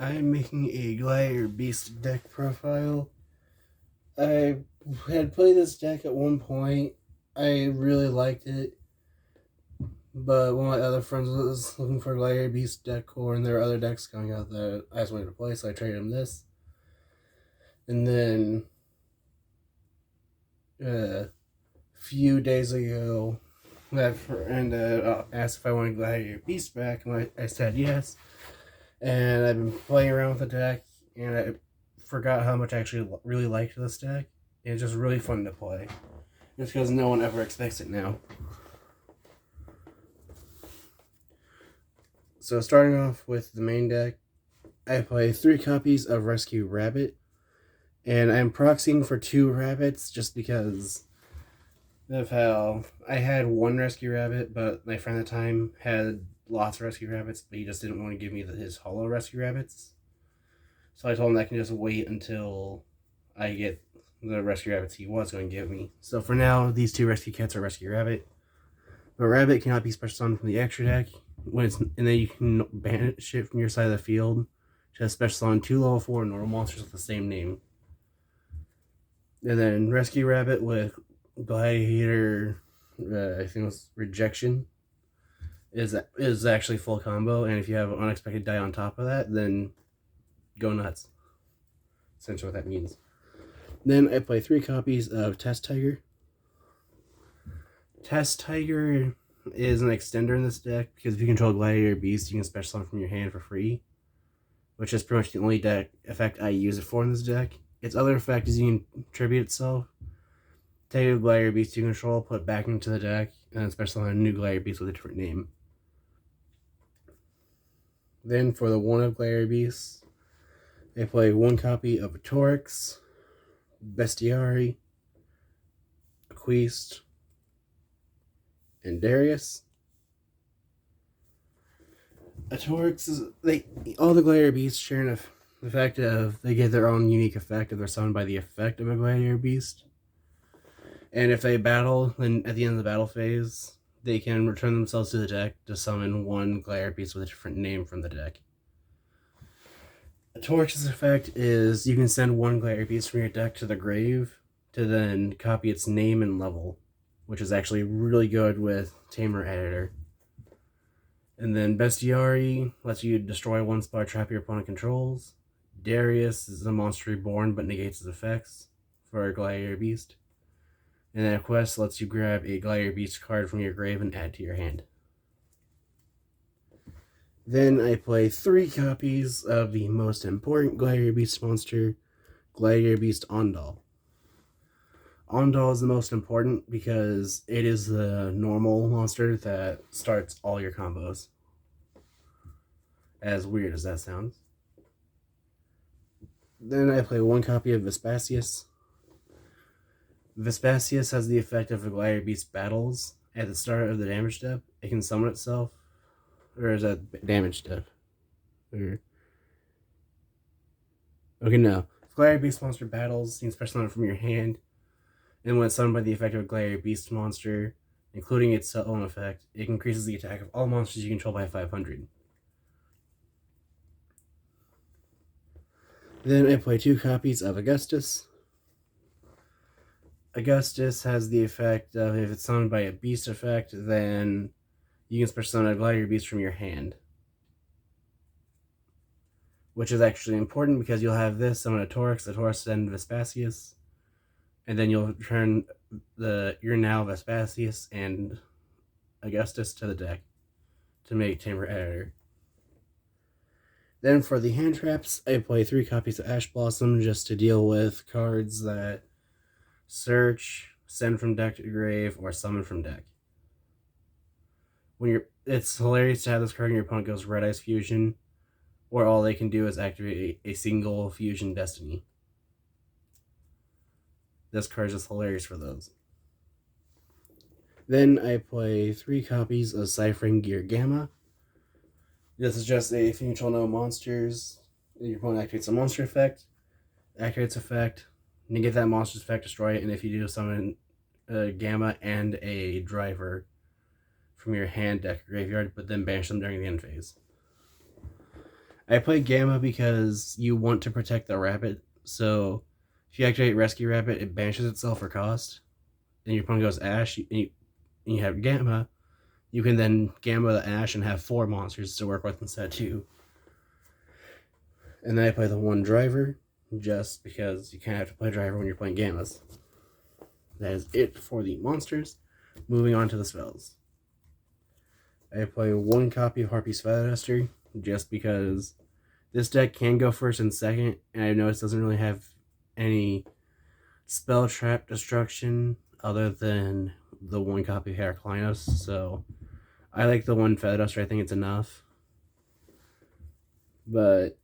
I'm making a Gladiator Beast deck profile. I had played this deck at one point. I really liked it, but one of my other friends was looking for Gladiator Beast deck core, and there were other decks coming out that I just wanted to play, so I traded him this. And then a few days ago, that friend asked if I wanted Gladiator Beast back, and I said yes. And I've been playing around with the deck, and I forgot how much I actually really liked this deck. It's just really fun to play. Just because no one ever expects it now. So starting off with the main deck, I play 3 copies of Rescue Rabbit. And I'm proxying for 2 rabbits just because of how I had 1 Rescue Rabbit, but my friend at the time had lots of Rescue Rabbits, but he just didn't want to give me his hollow Rescue Rabbits. So I told him I can just wait until I get the Rescue Rabbits he was going to give me. So for now, these 2 Rescue Cats are Rescue Rabbit. But Rabbit cannot be special summoned from the extra deck, and then you can banish it from your side of the field to special summon 2 level 4 normal monsters with the same name. And then Rescue Rabbit with Gladiator, I think it was Rejection, is actually full combo, and if you have an unexpected die on top of that, then go nuts. Essentially what that means. Then I play 3 copies of Test Tiger. Test Tiger is an extender in this deck because if you control Gladiator Beast, you can special summon from your hand for free, which is pretty much the only deck effect I use it for in this deck. Its other effect is you can tribute itself, take a Gladiator Beast you control, put it back into the deck, and then special summon a new Gladiator Beast with a different name. Then for the 1 of Gladiator Beasts, I play 1 copy of Torix, Bestiari, Aqueist, and Darius. Torix is all the Gladiator Beasts share the fact of they get their own unique effect if they're summoned by the effect of a Gladiator Beast. And if they battle, then at the end of the battle phase, they can return themselves to the deck to summon 1 Gladiator Beast with a different name from the deck. Torix's effect is you can send 1 Gladiator Beast from your deck to the grave to then copy its name and level, which is actually really good with Tamer Editor. And then Bestiari lets you destroy 1 spot trap your opponent controls. Darius is a monster reborn but negates his effects for a Gladiator Beast. And then Quest lets you grab a Gladiator Beast card from your grave and add it to your hand. Then I play 3 copies of the most important Gladiator Beast monster, Gladiator Beast Ondal. Ondal is the most important because it is the normal monster that starts all your combos. As weird as that sounds. Then I play 1 copy of Vespasius. Vespasius has the effect of a Gladiator Beast battles. At the start of the damage step, it can summon itself. Or is that damage step? Okay, no. If Gladiator Beast monster battles, you can special summon it from your hand. And when it's summoned by the effect of a Gladiator Beast monster, including its own effect, it increases the attack of all monsters you control by 500. Then I play 2 copies of Augustus. Augustus has the effect of if it's summoned by a beast effect, then you can special summon a Gladiator Beast from your hand. Which is actually important because you'll have this summon a Torix, the Torix then Vespasius, and then you'll return your now Vespasius and Augustus to the deck to make Tamer Editor. Then for the hand traps, I play 3 copies of Ash Blossom just to deal with cards that search, send from deck to grave, or summon from deck. It's hilarious to have this card and your opponent goes Red Ice Fusion, or all they can do is activate a single Fusion Destiny. This card is just hilarious for those. Then I play 3 copies of Ciphering Gear Gamma. This is just if you control no monsters, your opponent activates a monster effect, activates effect, negate that monster's effect, destroy it, and if you do, summon a Gamma and a Driver from your hand, deck, or graveyard, but then banish them during the end phase. I play Gamma because you want to protect the rabbit. So if you activate Rescue Rabbit, it banishes itself for cost. And your opponent goes Ash, and you have Gamma. You can then Gamma the Ash and have 4 monsters to work with instead of 2. And then I play the 1 Driver, just because you kind of have to play Driver when you're playing Gammas. That is it for the monsters. Moving on to the spells. I play 1 copy of Harpy's Feather Duster, just because this deck can go first and second, and I noticed it doesn't really have any spell trap destruction other than the 1 copy of Heraclinos, so I like the 1 Feather Duster. I think it's enough. But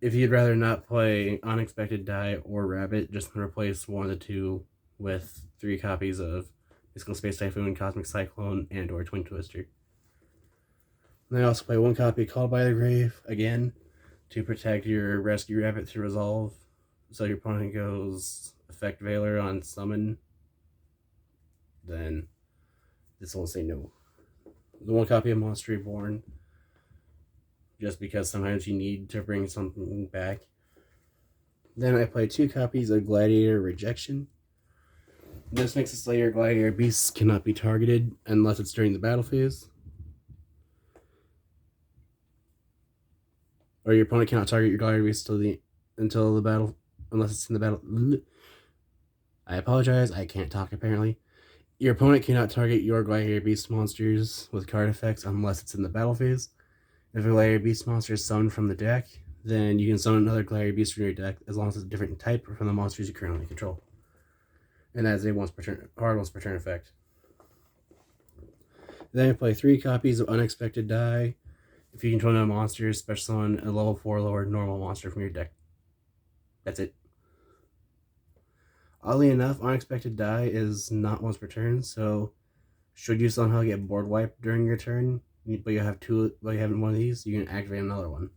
if you'd rather not play Unexpected Die or Rabbit, just replace one of the 2 with 3 copies of Mystical Space Typhoon, Cosmic Cyclone, and or Twin Twister. And I also play 1 copy of Called by the Grave, again, to protect your Rescue Rabbit through Resolve. So your opponent goes Effect Veiler on Summon, then this will say no. The 1 copy of Monster Reborn, just because sometimes you need to bring something back. Then I play 2 copies of Gladiator Rejection. This makes it so your Gladiator Beasts cannot be targeted unless it's during the battle phase. Or your opponent cannot target your Gladiator Beast until the battle, unless it's in the battle. I apologize, I can't talk apparently. Your opponent cannot target your Gladiator Beast monsters with card effects unless it's in the battle phase. If a Gladiator Beast monster is summoned from the deck, then you can summon another Gladiator Beast from your deck as long as it's a different type from the monsters you currently control. And that is a hard once per turn effect. Then I play 3 copies of Unexpected Die. If you control no monsters, special summon a level 4 lower normal monster from your deck. That's it. Oddly enough, Unexpected Die is not once per turn, so should you somehow get board wiped during your turn, but you have 2, but you have one of these, you can activate another one.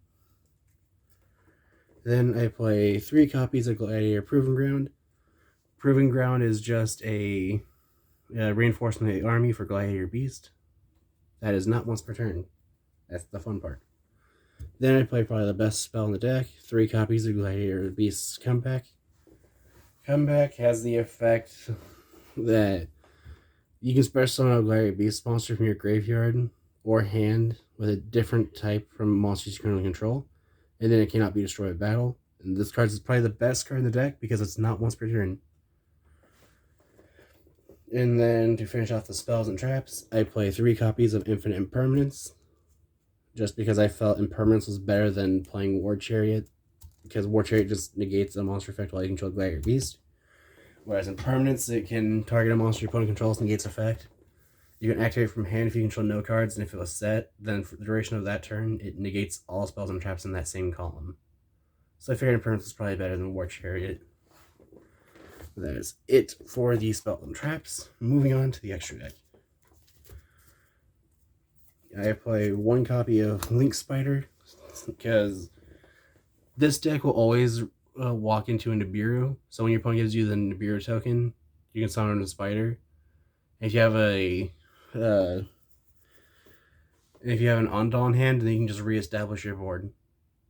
Then I play 3 copies of Gladiator Proving Ground. Proving Ground is just a reinforcement of the army for Gladiator Beast. That is not once per turn. That's the fun part. Then I play probably the best spell in the deck, 3 copies of Gladiator Beast's Comeback. Comeback has the effect that you can special summon a Gladiator Beast monster from your graveyard or hand with a different type from monsters you currently control, and then it cannot be destroyed in battle. And this card is probably the best card in the deck because it's not once per turn. And then to finish off the spells and traps, I play 3 copies of Infinite Impermanence, just because I felt Impermanence was better than playing War Chariot, because War Chariot just negates a monster effect while you control Gladiator Beast. Whereas Impermanence, it can target a monster your opponent controls, negates effect. You can activate from hand if you control no cards, and if it was set, then for the duration of that turn, it negates all spells and traps in that same column. So I figured Impermanence is probably better than War Chariot. That is it for the spells and traps. Moving on to the extra deck. I play 1 copy of Link Spider, because this deck will always walk into a Nibiru. So when your opponent gives you the Nibiru token, you can summon a Spider. If you have an Ondal in hand, then you can just reestablish your board.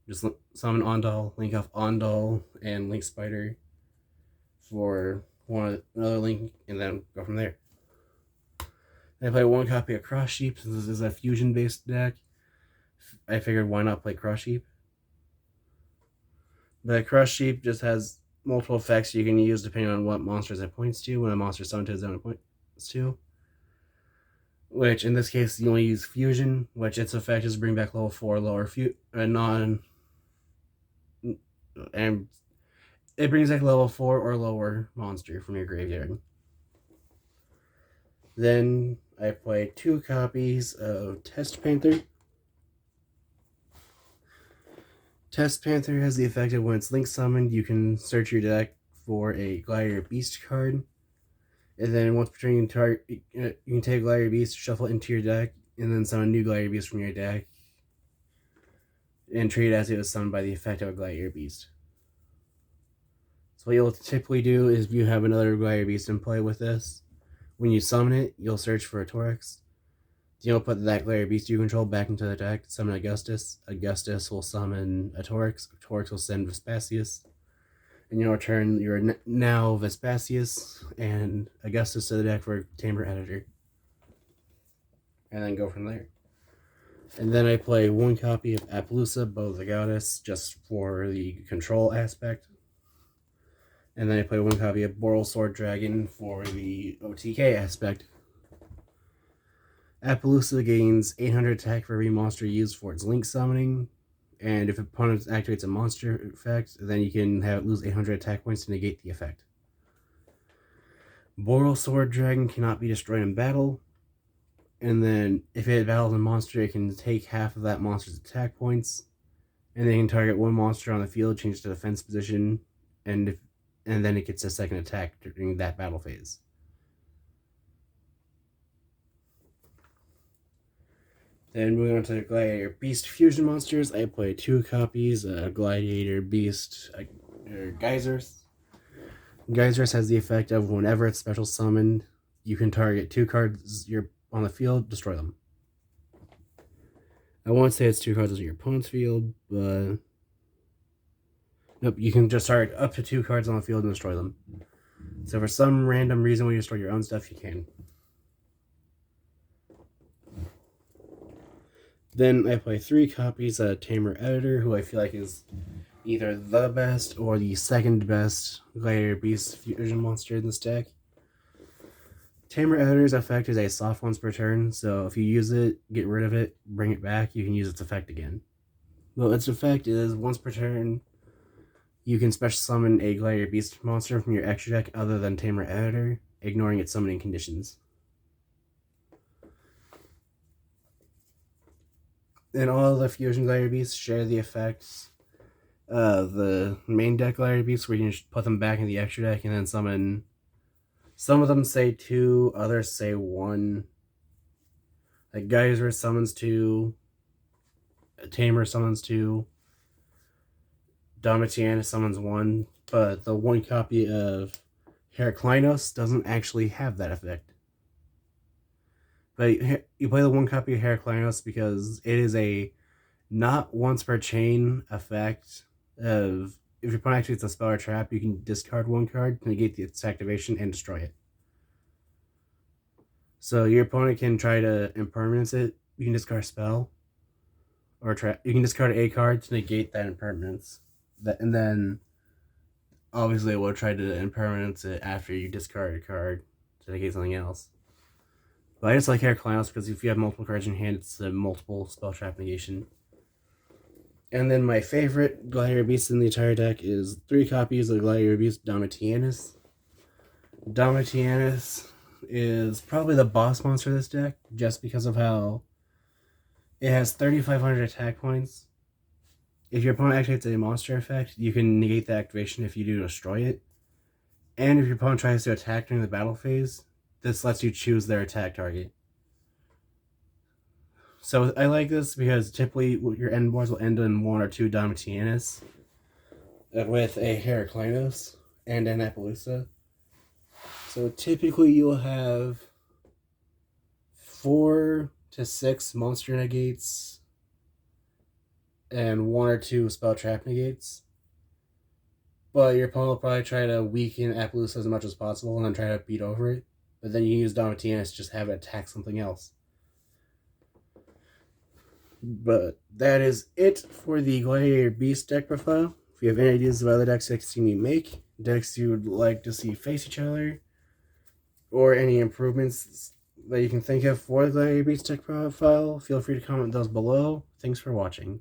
Just summon Ondal, link off Ondal, and Link Spider for another link, and then go from there. I play 1 copy of Cross Sheep. Since this is a fusion-based deck, I figured why not play Cross Sheep. But Cross Sheep just has multiple effects you can use depending on what monsters it points to. When a monster is summoned to its own it points to. Which, in this case, you only use Fusion, which its effect is bring back level 4 lower and it brings back level 4 or lower monster from your graveyard. Then I play 2 copies of Test Panther. Test Panther has the effect of when it's link summoned, you can search your deck for a Gladiator Beast card. And then once per turn, you can take Gladiator Beast, shuffle it into your deck, and then summon a new Gladiator Beast from your deck. And treat it as it was summoned by the effect of a Gladiator Beast. So what you'll typically do is if you have another Gladiator Beast in play with this, when you summon it, you'll search for a Torax. put that Gladiator Beast you control back into the deck, summon Augustus. Augustus will summon a Torix. Torix will send Vespasius. And return your now Vespasius and Augustus to the deck for Tamer Editor. And then go from there. And then I play one copy of Appaloosa, Bow of the Goddess, just for the control aspect. And then I play one copy of Boral Sword Dragon for the OTK aspect. Appaloosa gains 800 attack for every monster used for its link summoning. And if opponent activates a monster effect, then you can have it lose 800 attack points to negate the effect. Boral Sword Dragon cannot be destroyed in battle. And then if it battles a monster, it can take half of that monster's attack points. And then it can target one monster on the field, change to defense position, and then it gets a second attack during that battle phase. Then moving on to Gladiator Beast Fusion monsters, I play two copies of Gladiator Beast Geysers. Geysers has the effect of whenever it's special summoned, you can target two cards you're on the field, destroy them. I won't say it's two cards on your opponent's field, but nope, you can just target up to two cards on the field and destroy them. So for some random reason when you destroy your own stuff, you can. Then I play three copies of Tamer Editor, who I feel like is either the best or the second best Gladiator Beast Fusion monster in this deck. Tamer Editor's effect is a soft once per turn, so if you use it, get rid of it, bring it back, you can use its effect again. Well, its effect is once per turn, you can special summon a Gladiator Beast monster from your extra deck other than Tamer Editor, ignoring its summoning conditions. And all of the Fusion Gladiator Beasts share the effects of the main deck Gladiator Beasts, where you can put them back in the extra deck and then summon. Some of them say 2, others say 1. Like Geyser summons 2, Tamer summons 2, Domitianus summons 1, but the one copy of Heraclinos doesn't actually have that effect. But you play the one copy of Heraclinos because it is a not once per chain effect of if your opponent activates a spell or trap, you can discard one card to negate its activation and destroy it. So your opponent can try to impermanence it. You can discard a spell or trap. You can discard a card to negate that impermanence. And then obviously it will try to impermanence it after you discard a card to negate something else. But I just like Heraclinos because if you have multiple cards in your hand, it's a multiple spell trap negation. And then my favorite Gladiator Beast in the entire deck is 3 copies of Gladiator Beast Domitianus. Domitianus is probably the boss monster of this deck, just because of how it has 3,500 attack points. If your opponent activates a monster effect, you can negate the activation if you do destroy it. And if your opponent tries to attack during the battle phase, this lets you choose their attack target. So I like this because typically your end boards will end in 1 or 2 Domitianus with a Heraclinos and an Appaloosa. So typically you'll have 4 to 6 monster negates and 1 or 2 spell trap negates. But your opponent will probably try to weaken Appaloosa as much as possible and then try to beat over it. But then you can use Domitianus to just have it attack something else. But that is it for the Gladiator Beast deck profile. If you have any ideas of other decks you'd like to see me make, decks you would like to see face each other, or any improvements that you can think of for the Gladiator Beast deck profile, feel free to comment those below. Thanks for watching.